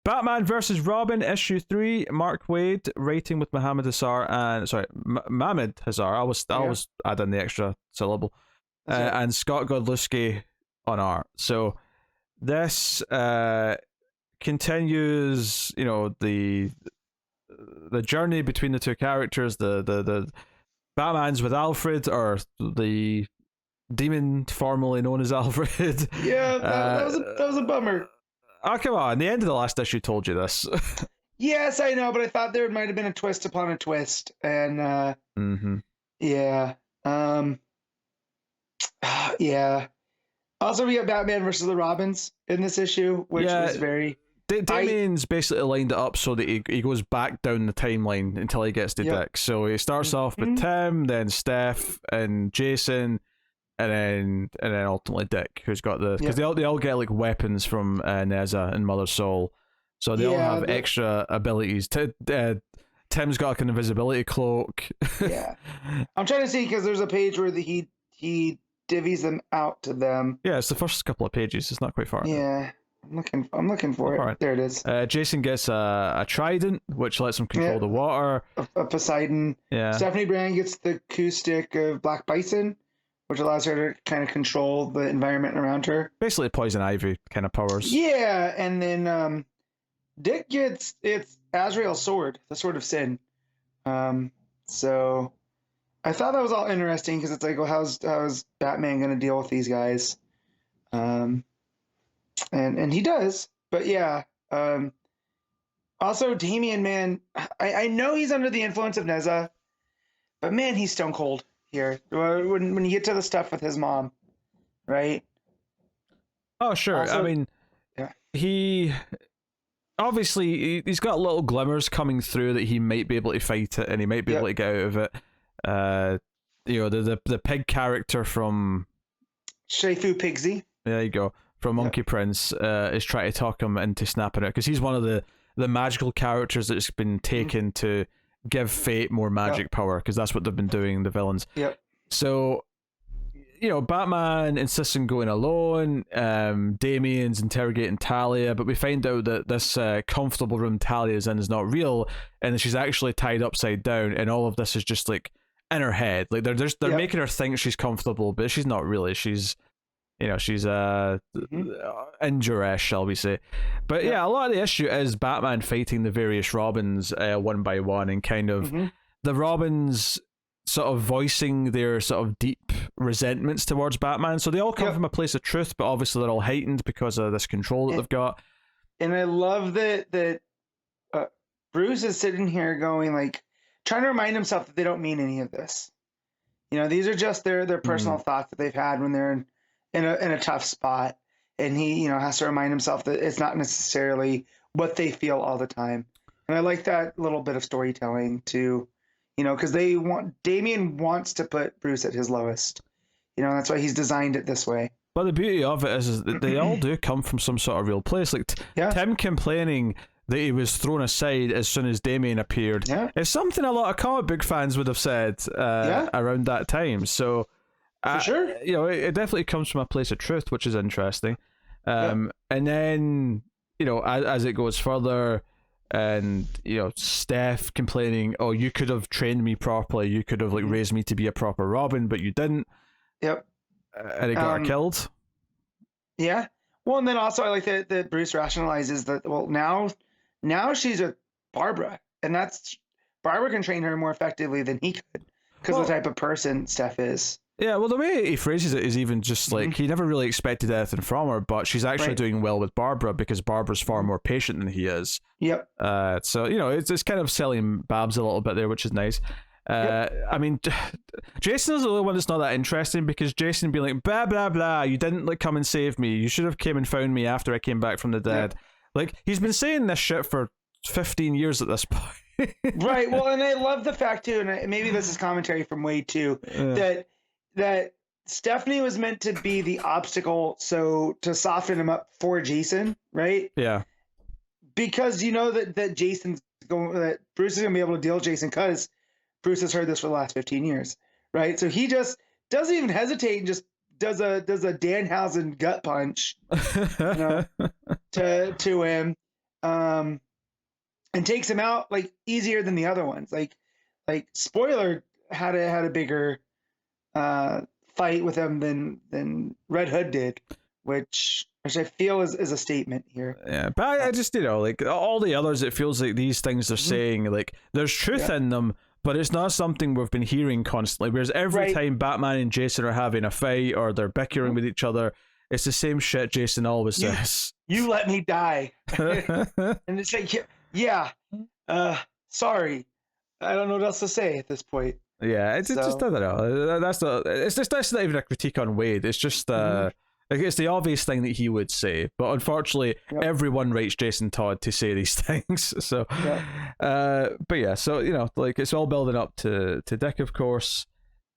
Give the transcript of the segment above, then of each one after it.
Batman versus Robin, issue 3, Mark Waid, writing with Mohammed Hassar and Mohammed Hassar. I was adding the extra syllable, Right. and Scott Godlewski on art. So this continues, the journey between the two characters. The Batman's with Alfred, or the demon formerly known as Alfred. Yeah, that was a bummer. Oh, come on. The end of the last issue told you this. Yes, I know, but I thought there might have been a twist upon a twist. And, yeah. Yeah. Also, we got Batman versus the Robins in this issue, which was very... Damien's basically lined it up so that he goes back down the timeline until he gets to Dick. So he starts off with Tim, then Steph, and Jason, and then ultimately Dick, who's got the... Because they all get like weapons from Neza and Mother Soul. So they all have extra abilities. Tim's got like an invisibility cloak. Yeah. I'm trying to see, because there's a page where he divvies them out to them. Yeah, it's the first couple of pages. It's not quite far. Yeah. I'm looking for it. Right. There it is. Jason gets a trident, which lets him control the water. A Poseidon. Yeah. Stephanie Brand gets the acoustic of Black Bison, which allows her to kind of control the environment around her. Basically poison ivy kind of powers. Yeah, and then Dick gets Azrael's sword, the Sword of Sin. So I thought that was all interesting, because it's like, well, how's Batman going to deal with these guys? And he does, but yeah. Also, Damien, man, I know he's under the influence of Neza, but man, he's stone cold here. When you get to the stuff with his mom, right? Oh, sure. Also, I mean, he obviously he's got little glimmers coming through that he might be able to fight it, and he might be able to get out of it. The pig character from Shifu Pigsy. There you go. From Monkey Prince is trying to talk him into snapping it, because he's one of the magical characters that's been taken to give Fate more magic power, because that's what they've been doing, the villains. Yep. So, Batman insists on going alone. Damien's interrogating Talia, but we find out that this comfortable room Talia's in is not real, and that she's actually tied upside down, and all of this is just like in her head. Like they're making her think she's comfortable, but she's not really. She's she's in duress, shall we say. But a lot of the issue is Batman fighting the various Robins one by one, and kind of the Robins sort of voicing their sort of deep resentments towards Batman. So they all come from a place of truth, but obviously they're all heightened because of this control that they've got. And I love that Bruce is sitting here going, like, trying to remind himself that they don't mean any of this. These are just their personal thoughts that they've had when they're in a tough spot, and he has to remind himself that it's not necessarily what they feel all the time. And I like that little bit of storytelling too, because Damien wants to put Bruce at his lowest. That's why he's designed it this way. But the beauty of it is that they all do come from some sort of real place. Like Tim complaining that he was thrown aside as soon as Damien appeared is something a lot of comic book fans would have said around that time. So for sure, it definitely comes from a place of truth, which is interesting. And then as it goes further, and Steph complaining, "Oh, you could have trained me properly. You could have raised me to be a proper Robin, but you didn't." Yep. And it got her killed. Yeah. Well, and then also I like that Bruce rationalizes that. Well, now she's a Barbara, and Barbara can train her more effectively than he could, because the type of person Steph is. Yeah, well, the way he phrases it is even just like he never really expected anything from her, but she's actually doing well with Barbara because Barbara's far more patient than he is. Yep. So it's kind of selling Babs a little bit there, which is nice. I mean, Jason is the only one that's not that interesting, because Jason being like, blah blah blah, you didn't come and save me. You should have came and found me after I came back from the dead. Like, he's been saying this shit for 15 years at this point. Right. Well, and I love the fact too, and maybe this is commentary from Waid too, that Stephanie was meant to be the obstacle, so to soften him up for Jason, right? Yeah. Because that Bruce is gonna be able to deal with Jason, because Bruce has heard this for the last 15 years, right? So he just doesn't even hesitate and just does a Danhausen gut punch to him. and takes him out like easier than the other ones. Like spoiler had a bigger fight with him than Red Hood did, which I feel is a statement here. Yeah, but I just, like all the others, it feels like these things they're saying, like there's truth in them, but it's not something we've been hearing constantly. Whereas every time Batman and Jason are having a fight or they're bickering with each other, it's the same shit Jason always says. You let me die. And it's like, yeah, sorry. I don't know what else to say at this point. Yeah, it's just, I don't know. That's not even a critique on Waid. It's just, it's the obvious thing that he would say. But unfortunately, everyone writes Jason Todd to say these things. So, but yeah, so, like it's all building up to Dick, of course.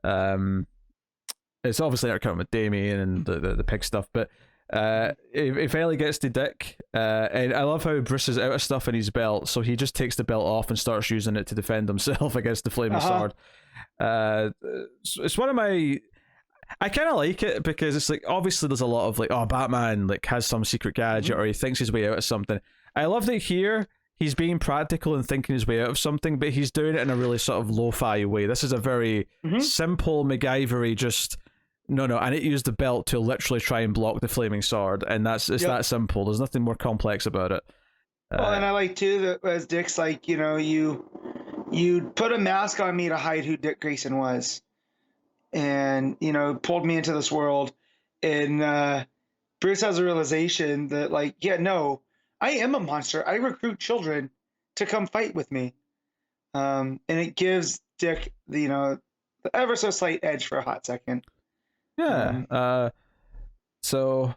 It's obviously not counting with Damien and the pig stuff, but it finally gets to Dick, and I love how Bruce is out of stuff in his belt, so he just takes the belt off and starts using it to defend himself against the flaming sword. It's one of my... I kind of like it because it's like, obviously there's a lot of like, oh, Batman like has some secret gadget or he thinks his way out of something. I love that here he's being practical and thinking his way out of something, but he's doing it in a really sort of lo-fi way. This is a very simple MacGyver-y, just no, I need to use the belt to literally try and block the flaming sword, and it's that simple. There's nothing more complex about it. Well, and I like too that as Dick's like, you put a mask on me to hide who Dick Grayson was, and pulled me into this world, and Bruce has a realization that like, yeah, no, I am a monster. I recruit children to come fight with me, and it gives Dick the ever so slight edge for a hot second. Yeah. So,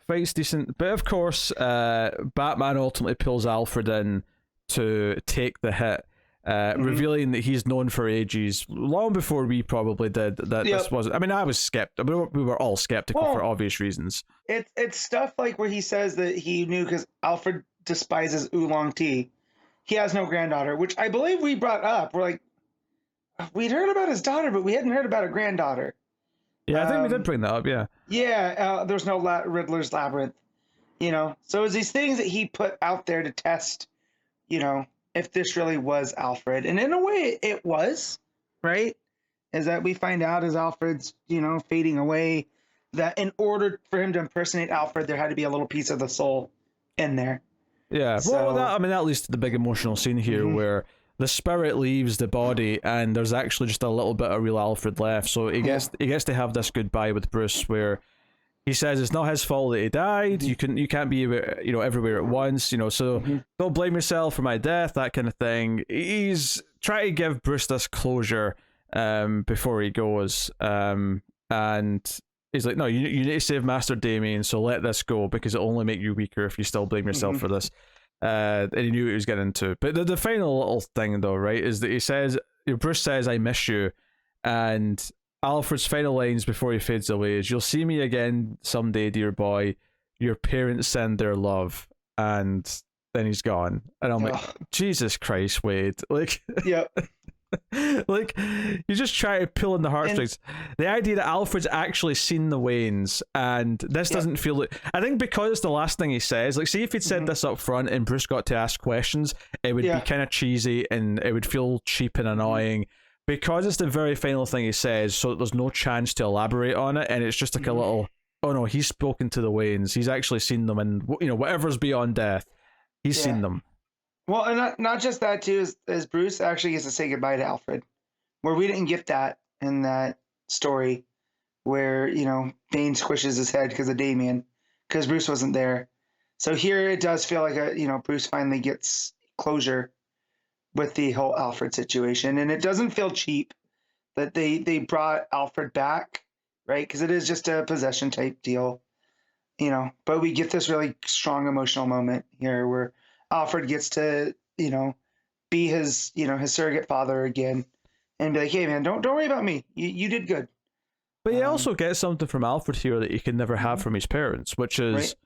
fight's decent. But of course, Batman ultimately pulls Alfred in to take the hit, revealing that he's known for ages, long before we probably did, that this wasn't... I mean, I was skeptical. We were all skeptical for obvious reasons. It's stuff like where he says that he knew because Alfred despises oolong tea. He has no granddaughter, which I believe we brought up. We're like, we'd heard about his daughter, but we hadn't heard about a granddaughter. Yeah, I think we did bring that up, yeah. Yeah, there's no Riddler's Labyrinth, So it's these things that he put out there to test, if this really was Alfred. And in a way, it was, right? Is that we find out as Alfred's, fading away, that in order for him to impersonate Alfred, there had to be a little piece of the soul in there. Yeah, well, that leads to the big emotional scene here where the spirit leaves the body and there's actually just a little bit of real Alfred left. So he gets to have this goodbye with Bruce where he says it's not his fault that he died. You can't be everywhere at once. So don't blame yourself for my death. That kind of thing. He's trying to give Bruce this closure before he goes. And he's like, no, you need to save Master Damien. So let this go because it'll only make you weaker if you still blame yourself for this. And he knew what he was getting into. But the final little thing, though, right, is that he says, Bruce says, I miss you. And Alfred's final lines before he fades away is, you'll see me again someday, dear boy. Your parents send their love. And then he's gone. And I'm like, Jesus Christ, Waid. Like, like, you just try to pull in the heartstrings. The idea that Alfred's actually seen the Waynes, and this doesn't feel like... I think because it's the last thing he says, like, see if he'd said this up front and Bruce got to ask questions, it would be kind of cheesy and it would feel cheap and annoying. Because it's the very final thing he says, so that there's no chance to elaborate on it, and it's just like a little, oh no, he's spoken to the Waynes, he's actually seen them, and whatever's beyond death, he's seen them. Well, and not just that too, is Bruce actually gets to say goodbye to Alfred, where we didn't get that in that story, where Bane squishes his head because of Damien, because Bruce wasn't there. So here it does feel like Bruce finally gets closure with the whole Alfred situation, and it doesn't feel cheap that they brought Alfred back, right? Because it is just a possession type deal, But we get this really strong emotional moment here where Alfred gets to, be his, his surrogate father again, and be like, hey man, don't worry about me. You did good. But he also gets something from Alfred here that he can never have from his parents, which is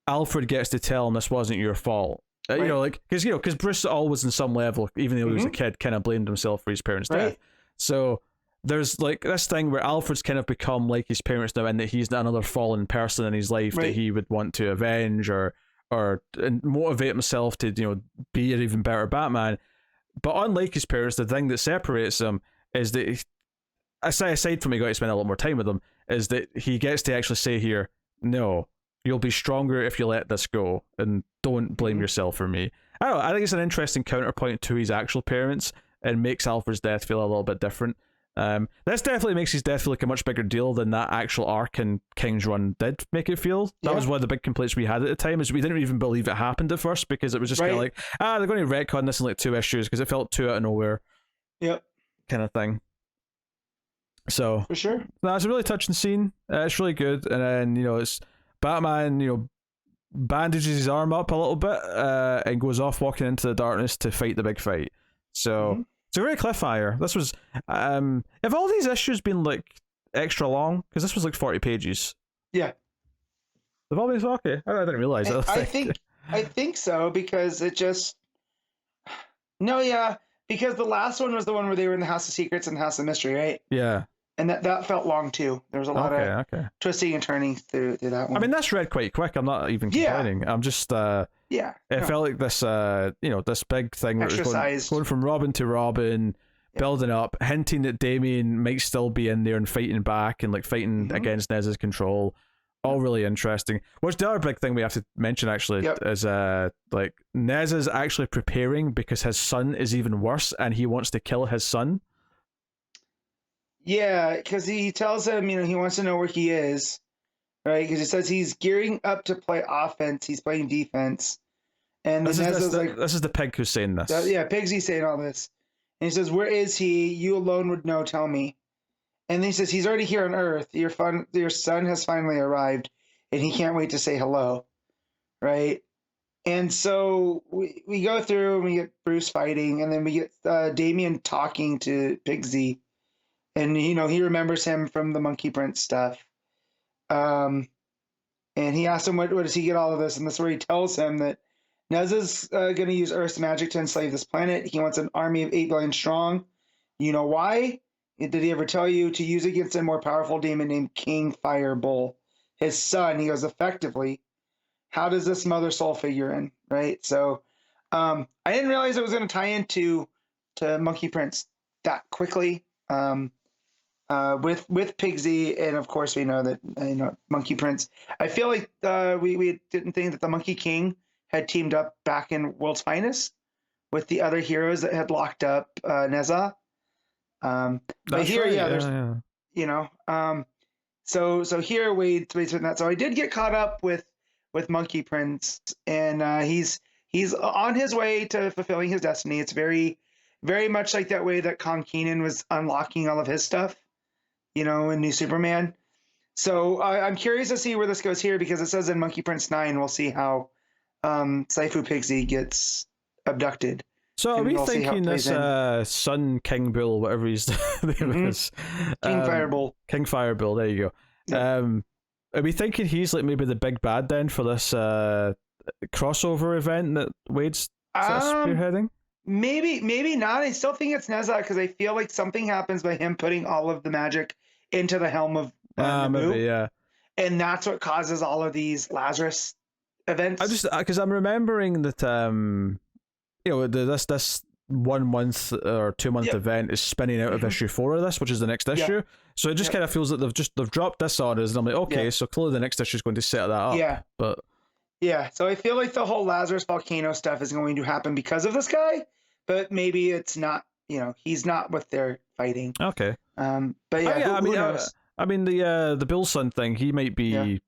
Alfred gets to tell him this wasn't your fault. Because Bruce always, in some level, even though he was a kid, kind of blamed himself for his parents' death. So there's like this thing where Alfred's kind of become like his parents now, and that he's not another fallen person in his life that he would want to avenge or and motivate himself to be an even better Batman. But unlike his parents, the thing that separates them is that aside from he got to spend a lot more time with them, is that he gets to actually say here, no, you'll be stronger if you let this go, and don't blame yourself for me. I don't know, I think it's an interesting counterpoint to his actual parents, and makes Alfred's death feel a little bit different. This definitely makes his death feel like a much bigger deal than that actual arc in King's Run did make it feel. That was one of the big complaints we had at the time, is we didn't even believe it happened at first, because it was just kind of like, they're going to retcon this in like 2 issues, because it felt too out of nowhere. Yep. Kind of thing. So for sure, that's a really touching scene. It's really good, and then it's Batman, bandages his arm up a little bit, and goes off walking into the darkness to fight the big fight. So it's a great cliffhanger. This was, have all these issues been like extra long? Because this was like 40 pages. Yeah. They've all been okay. I didn't realize that. I think so, because it just because the last one was the one where they were in the House of Secrets and the House of Mystery, right? Yeah. And that felt long too. There was a lot of twisting and turning through that one. I mean, this read quite quick. I'm not even complaining. I'm just it felt like this this big thing that was going from Robin to Robin, building up, hinting that Damian might still be in there and fighting back and like fighting against Nez's control. All really interesting. What's the other big thing we have to mention actually is like Nez is actually preparing because his son is even worse and he wants to kill his son. Yeah, because he tells him, he wants to know where he is, right? Because he says he's gearing up to play offense. He's playing defense. And this is the pig who's saying this. Pigsy's saying all this. And he says, where is he? You alone would know, tell me. And then he says, he's already here on Earth. Your son has finally arrived, and he can't wait to say hello, right? And so we go through, and we get Bruce fighting, and then we get Damian talking to Pigsy. And, he remembers him from the Monkey Prince stuff. And he asks him, what does he get all of this? And that's where he tells him that Nez is going to use Earth's magic to enslave this planet. He wants an army of 8 billion strong. You know why? Did he ever tell you to use against a more powerful demon named King Firebull? His son, he goes, effectively. How does this mother soul figure in, right? So I didn't realize it was going to tie into Monkey Prince that quickly. With Pigsy, and of course we know that Monkey Prince. I feel like we didn't think that the Monkey King had teamed up back in World's Finest with the other heroes that had locked up Neza. But here, so here Waid's in that. So I did get caught up with Monkey Prince, and he's on his way to fulfilling his destiny. It's very, very much like that way that Kong Keenan was unlocking all of his stuff, in New Superman. So I'm curious to see where this goes here, because it says in Monkey Prince 9, we'll see how Saifu Pigsy gets abducted. So are we thinking this Sun King Bull, whatever his name is? King Firebull. King Firebull, there you go. Yeah. Are we thinking he's like maybe the big bad then for this crossover event that Waid's spearheading? Maybe not. I still think it's Neza, because I feel like something happens by him putting all of the magic into the helm of Naboo. Maybe, yeah. And that's what causes all of these Lazarus events. I just because I'm remembering that this 1 month or 2 month event is spinning out of issue 4 of this, which is the next issue. So it just kind of feels like they've dropped this on us, and I'm like, okay, so clearly the next issue is going to set that up. Yeah. But so I feel like the whole Lazarus volcano stuff is going to happen because of this guy, but maybe it's not. He's not what they're fighting. Okay. But yeah, who knows? I mean the Bill Sun thing. He might be.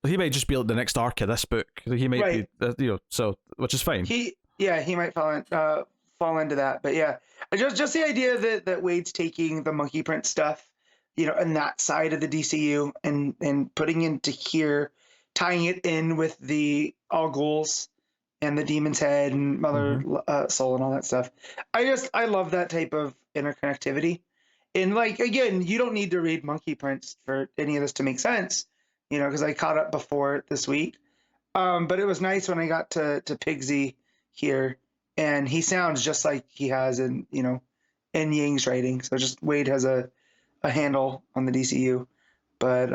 He might just be like the next arc of this book. He might be, so which is fine. He might fall into that. But yeah, just the idea that Waid's taking the Monkey Prince stuff, and that side of the DCU and putting into here, tying it in with the All Ghouls and the Demon's Head and Mother Soul and all that stuff. I love that type of interconnectivity. And like, again, you don't need to read Monkey Prince for any of this to make sense, because I caught up before this week. But it was nice when I got to Pigsy here, and he sounds just like he has in Ying's writing. So just Waid has a handle on the DCU. But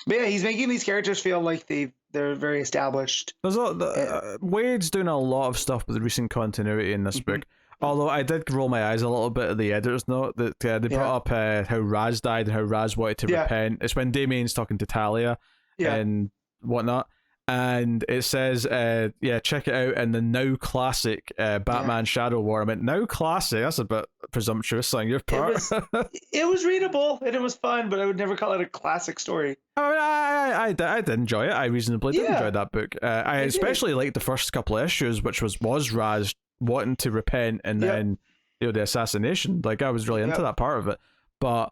But yeah, he's making these characters feel like they're very established. There's Waid's doing a lot of stuff with the recent continuity in this book. Although I did roll my eyes a little bit at the editor's note that they brought up how Raz died and how Raz wanted to repent. It's when Damien's talking to Talia and whatnot. And it says, check it out in the now classic Batman Shadow War. I meant, now classic? That's a bit presumptuous on your part. It was readable and it was fun, but I would never call it a classic story. I did enjoy it. I reasonably did enjoy that book. I especially liked the first couple of issues, which was Raz wanting to repent and then the assassination. Like, I was really into that part of it. But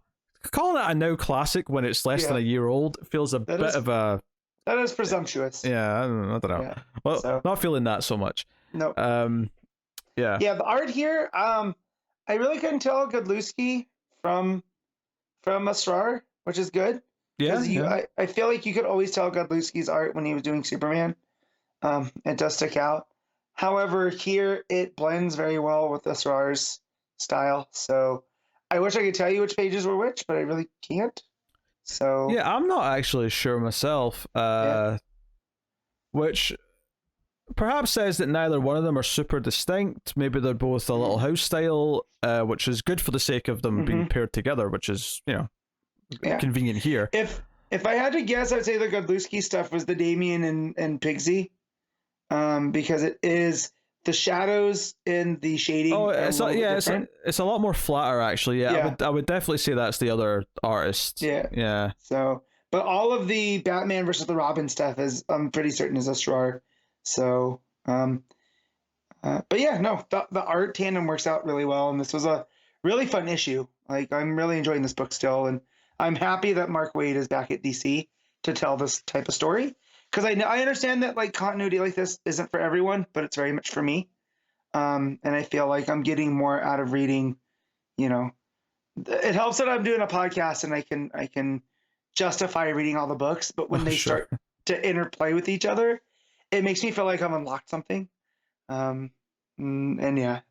calling it a now classic when it's less than a year old feels a bit of a... That is presumptuous. Yeah, I don't know. Yeah. Well, not feeling that so much. No. Yeah. Yeah, the art here, I really couldn't tell Godlewski from Asrar, which is good. Yeah. I feel like you could always tell Godlewski's art when he was doing Superman. It does stick out. However, here it blends very well with Asrar's style. So I wish I could tell you which pages were which, but I really can't. So yeah, I'm not actually sure myself, which perhaps says that neither one of them are super distinct. Maybe they're both a little house style, which is good for the sake of them being paired together, which is, convenient here. If I had to guess, I'd say the Godlewski stuff was the Damien and Pigsy, because it is the shadows and the shading. Oh, it's a lot more flatter actually. Yeah, I would definitely say that's the other artist. Yeah. So, but all of the Batman versus the Robin stuff is, I'm pretty certain, is Asrar. So, but yeah, no, the art tandem works out really well, and this was a really fun issue. Like, I'm really enjoying this book still, and I'm happy that Mark Waid is back at DC to tell this type of story. Because I understand that like continuity like this isn't for everyone, but it's very much for me. And I feel like I'm getting more out of reading. It helps that I'm doing a podcast and I can justify reading all the books. But when they start to interplay with each other, it makes me feel like I've unlocked something.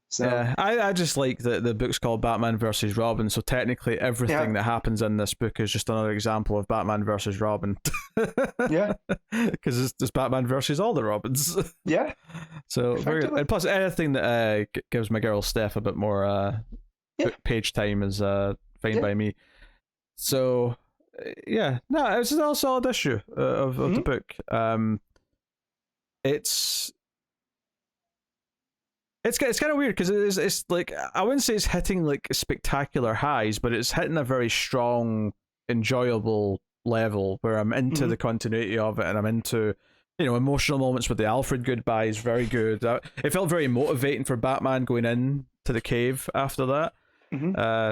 So I just like that the book's called Batman versus Robin, so technically everything that happens in this book is just another example of Batman versus Robin. Because it's Batman versus all the Robins. So very good. And plus anything that gives my girl Steph a bit more page time is fine by me. So no, it's a solid issue of the book. It's kind of weird because it's like, I wouldn't say it's hitting like spectacular highs, but it's hitting a very strong, enjoyable level where I'm into the continuity of it, and I'm into, emotional moments with the Alfred goodbye is very good. It felt very motivating for Batman going in to the cave after that.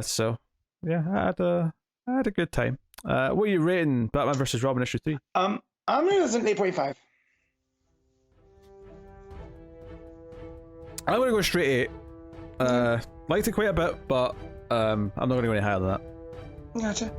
So yeah, I had a good time. What are you rating Batman vs. Robin issue 3? I'm gonna give this an 8.5. I'm going to go straight 8. Liked it quite a bit, but I'm not going to go any higher than that. Gotcha.